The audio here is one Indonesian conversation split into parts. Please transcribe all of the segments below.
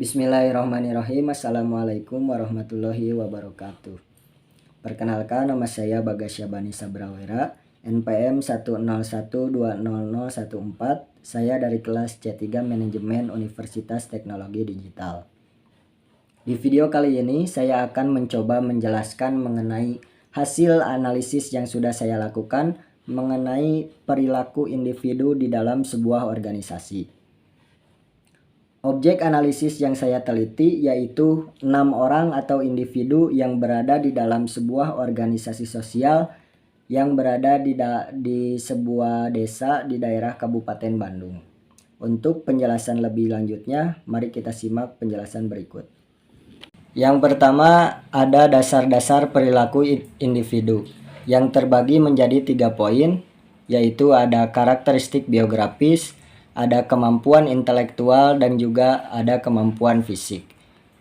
Bismillahirrahmanirrahim. Assalamualaikum warahmatullahi wabarakatuh. Perkenalkan, nama saya Bagas Syabani Sabrawera, NPM 101200014. Saya dari kelas C3 Manajemen Universitas Teknologi Digital. Di video kali ini saya akan mencoba menjelaskan mengenai hasil analisis yang sudah saya lakukan mengenai perilaku individu di dalam sebuah organisasi. Objek analisis yang saya teliti yaitu 6 orang atau individu yang berada di dalam sebuah organisasi sosial yang berada di sebuah desa di daerah Kabupaten Bandung. Untuk penjelasan lebih lanjutnya, mari kita simak penjelasan berikut. Yang pertama, ada dasar-dasar perilaku individu yang terbagi menjadi 3 poin, yaitu ada karakteristik biografis, ada kemampuan intelektual, dan juga ada kemampuan fisik.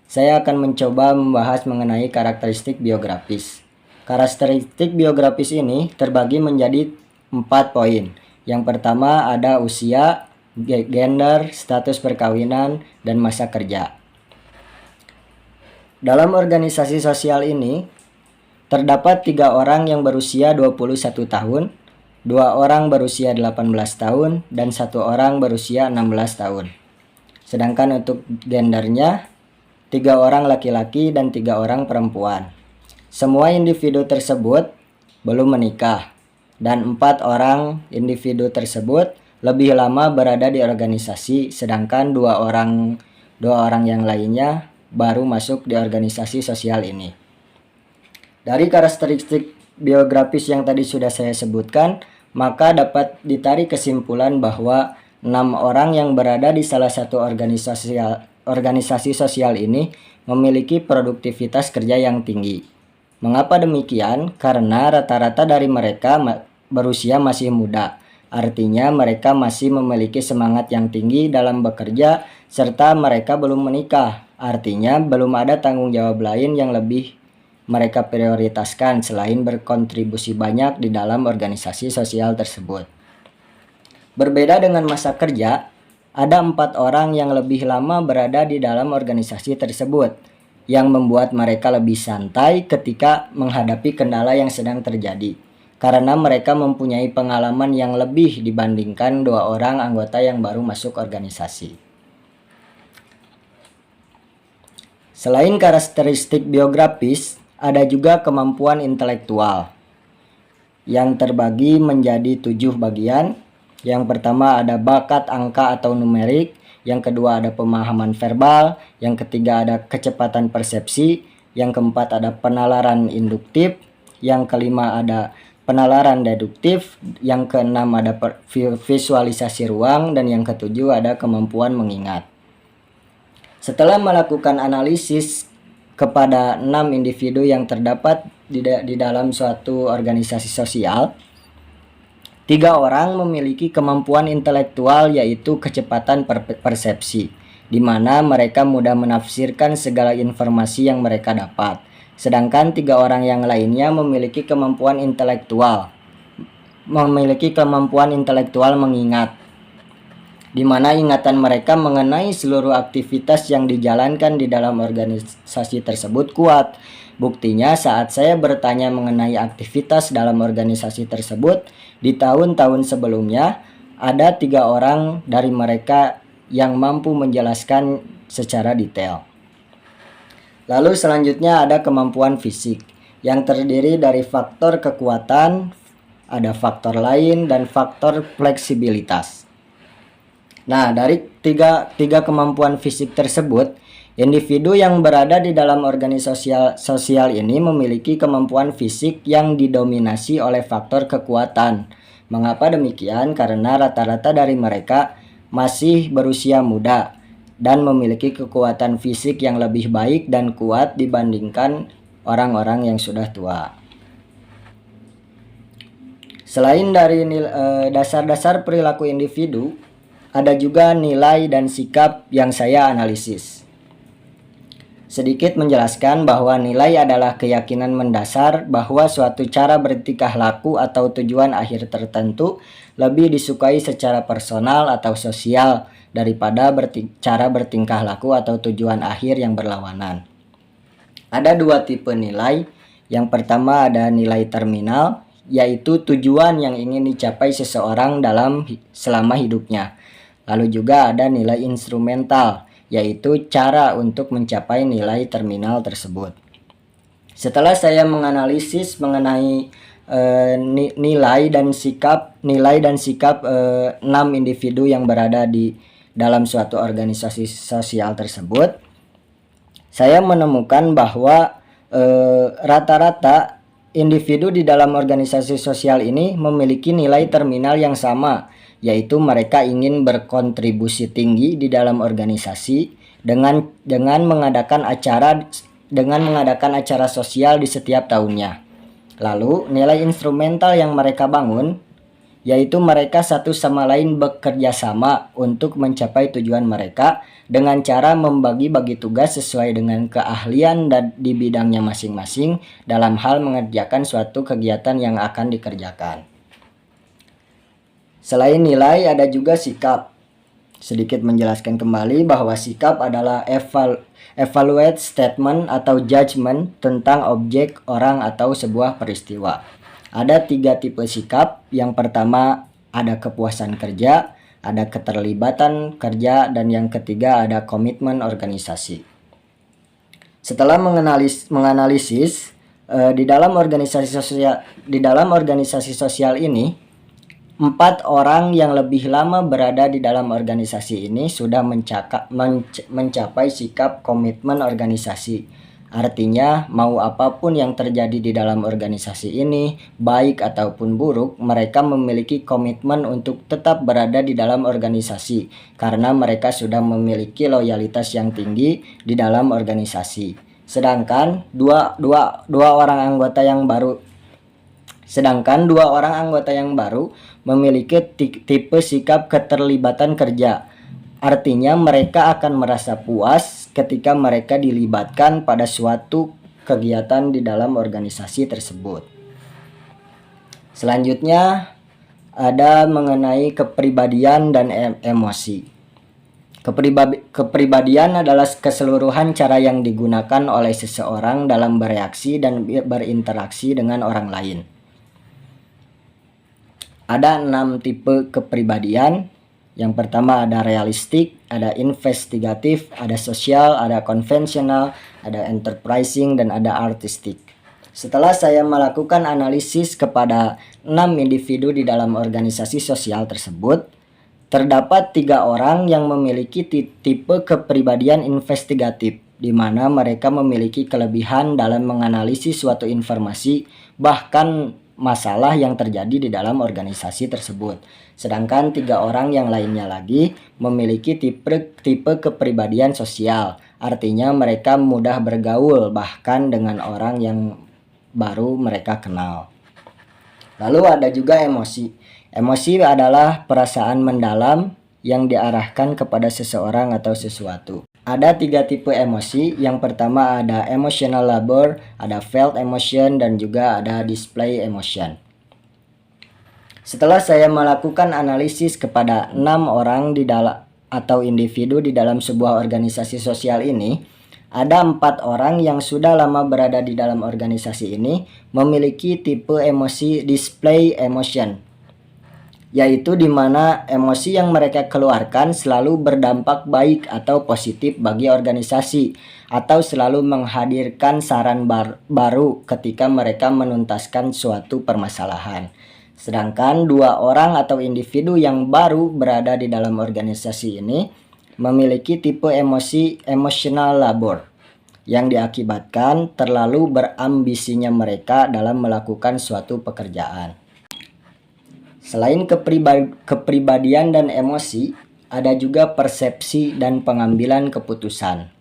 Saya akan mencoba membahas mengenai karakteristik biografis. Karakteristik biografis ini terbagi menjadi 4 poin. Yang pertama ada usia, gender, status perkawinan, dan masa kerja. Dalam organisasi sosial ini terdapat 3 orang yang berusia 21 tahun, 2 orang berusia 18 tahun, dan 1 orang berusia 16 tahun. Sedangkan untuk gendernya, 3 orang laki-laki dan 3 orang perempuan. Semua individu tersebut belum menikah, dan 4 orang individu tersebut lebih lama berada di organisasi, sedangkan 2 orang yang lainnya baru masuk di organisasi sosial ini. Dari karakteristik biografis yang tadi sudah saya sebutkan, maka dapat ditarik kesimpulan bahwa 6 orang yang berada di salah satu organisasi sosial ini memiliki produktivitas kerja yang tinggi. Mengapa demikian? Karena rata-rata dari mereka berusia masih muda. Artinya mereka masih memiliki semangat yang tinggi dalam bekerja, serta mereka belum menikah. Artinya belum ada tanggung jawab lain yang lebih mereka prioritaskan selain berkontribusi banyak di dalam organisasi sosial tersebut. Berbeda dengan masa kerja, ada 4 orang yang lebih lama berada di dalam organisasi tersebut, yang membuat mereka lebih santai ketika menghadapi kendala yang sedang terjadi, karena mereka mempunyai pengalaman yang lebih dibandingkan 2 orang anggota yang baru masuk organisasi. Selain karakteristik biografis, ada juga kemampuan intelektual yang terbagi menjadi 7 bagian. Yang pertama ada bakat angka atau numerik, yang kedua ada pemahaman verbal, yang ketiga ada kecepatan persepsi, yang keempat ada penalaran induktif, yang kelima ada penalaran deduktif, yang keenam ada visualisasi ruang, dan yang ketujuh ada kemampuan mengingat. Setelah melakukan analisis kepada 6 individu yang terdapat di dalam suatu organisasi sosial, 3 orang memiliki kemampuan intelektual yaitu kecepatan persepsi, di mana mereka mudah menafsirkan segala informasi yang mereka dapat. Sedangkan 3 orang yang lainnya memiliki kemampuan intelektual mengingat, di mana ingatan mereka mengenai seluruh aktivitas yang dijalankan di dalam organisasi tersebut kuat. Buktinya saat saya bertanya mengenai aktivitas dalam organisasi tersebut di tahun-tahun sebelumnya, ada 3 orang dari mereka yang mampu menjelaskan secara detail. Lalu selanjutnya ada kemampuan fisik yang terdiri dari faktor kekuatan, ada faktor lain, dan faktor fleksibilitas. Nah, dari tiga kemampuan fisik tersebut, individu yang berada di dalam organisasi sosial ini memiliki kemampuan fisik yang didominasi oleh faktor kekuatan. Mengapa demikian? Karena rata-rata dari mereka masih berusia muda dan memiliki kekuatan fisik yang lebih baik dan kuat dibandingkan orang-orang yang sudah tua. Selain dari dasar-dasar perilaku individu, ada juga nilai dan sikap yang saya analisis. Sedikit menjelaskan bahwa nilai adalah keyakinan mendasar bahwa suatu cara bertingkah laku atau tujuan akhir tertentu lebih disukai secara personal atau sosial daripada cara bertingkah laku atau tujuan akhir yang berlawanan. Ada dua tipe nilai. Yang pertama ada nilai terminal, yaitu tujuan yang ingin dicapai seseorang selama hidupnya. Lalu juga ada nilai instrumental, yaitu cara untuk mencapai nilai terminal tersebut. Setelah saya menganalisis mengenai nilai dan sikap 6 individu yang berada di dalam suatu organisasi sosial tersebut, saya menemukan bahwa rata-rata individu di dalam organisasi sosial ini memiliki nilai terminal yang sama, yaitu mereka ingin berkontribusi tinggi di dalam organisasi dengan mengadakan acara sosial di setiap tahunnya. Lalu nilai instrumental yang mereka bangun, yaitu mereka satu sama lain bekerja sama untuk mencapai tujuan mereka dengan cara membagi-bagi tugas sesuai dengan keahlian dan di bidangnya masing-masing dalam hal mengerjakan suatu kegiatan yang akan dikerjakan. Selain nilai ada juga sikap. Sedikit menjelaskan kembali bahwa sikap adalah evaluate statement atau judgment tentang objek, orang, atau sebuah peristiwa. Ada 3 tipe sikap. Yang pertama ada kepuasan kerja, ada keterlibatan kerja, dan yang ketiga ada komitmen organisasi. Setelah menganalisis di dalam organisasi sosial ini, 4 orang yang lebih lama berada di dalam organisasi ini sudah mencapai sikap komitmen organisasi. Artinya, mau apapun yang terjadi di dalam organisasi ini, baik ataupun buruk, mereka memiliki komitmen untuk tetap berada di dalam organisasi karena mereka sudah memiliki loyalitas yang tinggi di dalam organisasi. Sedangkan dua orang anggota yang baru memiliki tipe sikap keterlibatan kerja. Artinya mereka akan merasa puas ketika mereka dilibatkan pada suatu kegiatan di dalam organisasi tersebut. Selanjutnya ada mengenai kepribadian dan emosi. Kepribadian adalah keseluruhan cara yang digunakan oleh seseorang dalam bereaksi dan berinteraksi dengan orang lain. Ada 6 tipe kepribadian. Yang pertama ada realistik, ada investigatif, ada sosial, ada konvensional, ada enterprising, dan ada artistik. Setelah saya melakukan analisis kepada 6 individu di dalam organisasi sosial tersebut, terdapat 3 orang yang memiliki tipe kepribadian investigatif, di mana mereka memiliki kelebihan dalam menganalisis suatu informasi, bahkan masalah yang terjadi di dalam organisasi tersebut. Sedangkan 3 orang yang lainnya lagi memiliki tipe kepribadian sosial. Artinya mereka mudah bergaul bahkan dengan orang yang baru mereka kenal. Lalu ada juga emosi. Emosi adalah perasaan mendalam yang diarahkan kepada seseorang atau sesuatu. Ada 3 tipe emosi. Yang pertama ada emotional labor, ada felt emotion, dan juga ada display emotion. Setelah saya melakukan analisis kepada 6 orang atau individu di dalam sebuah organisasi sosial ini, ada 4 orang yang sudah lama berada di dalam organisasi ini memiliki tipe emosi display emotion, yaitu di mana emosi yang mereka keluarkan selalu berdampak baik atau positif bagi organisasi atau selalu menghadirkan saran baru ketika mereka menuntaskan suatu permasalahan. Sedangkan 2 orang atau individu yang baru berada di dalam organisasi ini memiliki tipe emosi emotional labor yang diakibatkan terlalu berambisinya mereka dalam melakukan suatu pekerjaan. Selain kepribadian dan emosi, ada juga persepsi dan pengambilan keputusan.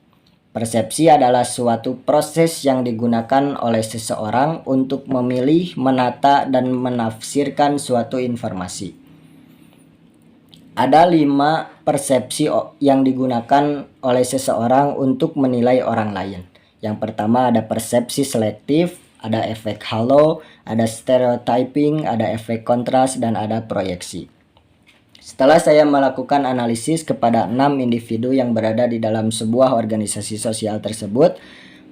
Persepsi adalah suatu proses yang digunakan oleh seseorang untuk memilih, menata, dan menafsirkan suatu informasi. Ada 5 persepsi yang digunakan oleh seseorang untuk menilai orang lain. Yang pertama ada persepsi selektif, ada efek halo, ada stereotyping, ada efek kontras, dan ada proyeksi. Setelah saya melakukan analisis kepada 6 individu yang berada di dalam sebuah organisasi sosial tersebut,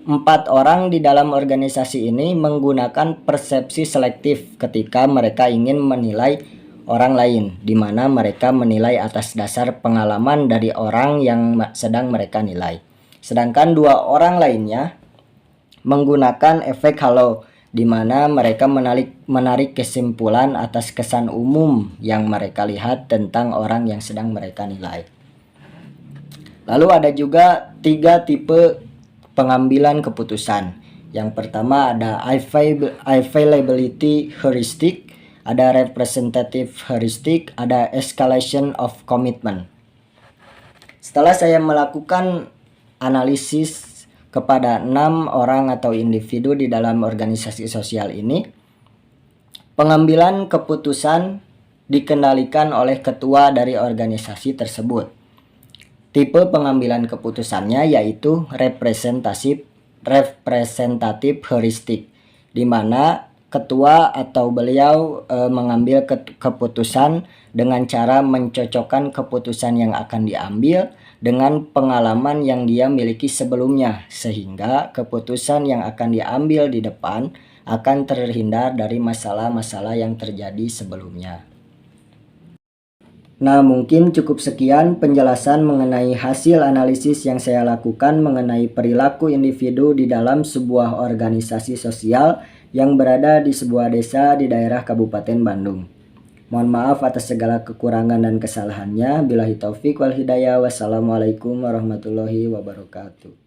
4 orang di dalam organisasi ini menggunakan persepsi selektif ketika mereka ingin menilai orang lain, di mana mereka menilai atas dasar pengalaman dari orang yang sedang mereka nilai. Sedangkan 2 orang lainnya menggunakan efek halo, di mana mereka menarik kesimpulan atas kesan umum yang mereka lihat tentang orang yang sedang mereka nilai. Lalu ada juga 3 tipe pengambilan keputusan. Yang pertama ada availability heuristic, ada representative heuristic, ada escalation of commitment. Setelah saya melakukan analisis kepada 6 orang atau individu di dalam organisasi sosial ini, pengambilan keputusan dikendalikan oleh ketua dari organisasi tersebut. Tipe pengambilan keputusannya yaitu representatif heuristik, di mana ketua atau beliau mengambil keputusan dengan cara mencocokkan keputusan yang akan diambil dengan pengalaman yang dia miliki sebelumnya, sehingga keputusan yang akan diambil di depan akan terhindar dari masalah-masalah yang terjadi sebelumnya. Nah, mungkin cukup sekian penjelasan mengenai hasil analisis yang saya lakukan mengenai perilaku individu di dalam sebuah organisasi sosial yang berada di sebuah desa di daerah Kabupaten Bandung. Mohon maaf atas segala kekurangan dan kesalahannya. Billahi taufik wal hidayah. Wassalamualaikum warahmatullahi wabarakatuh.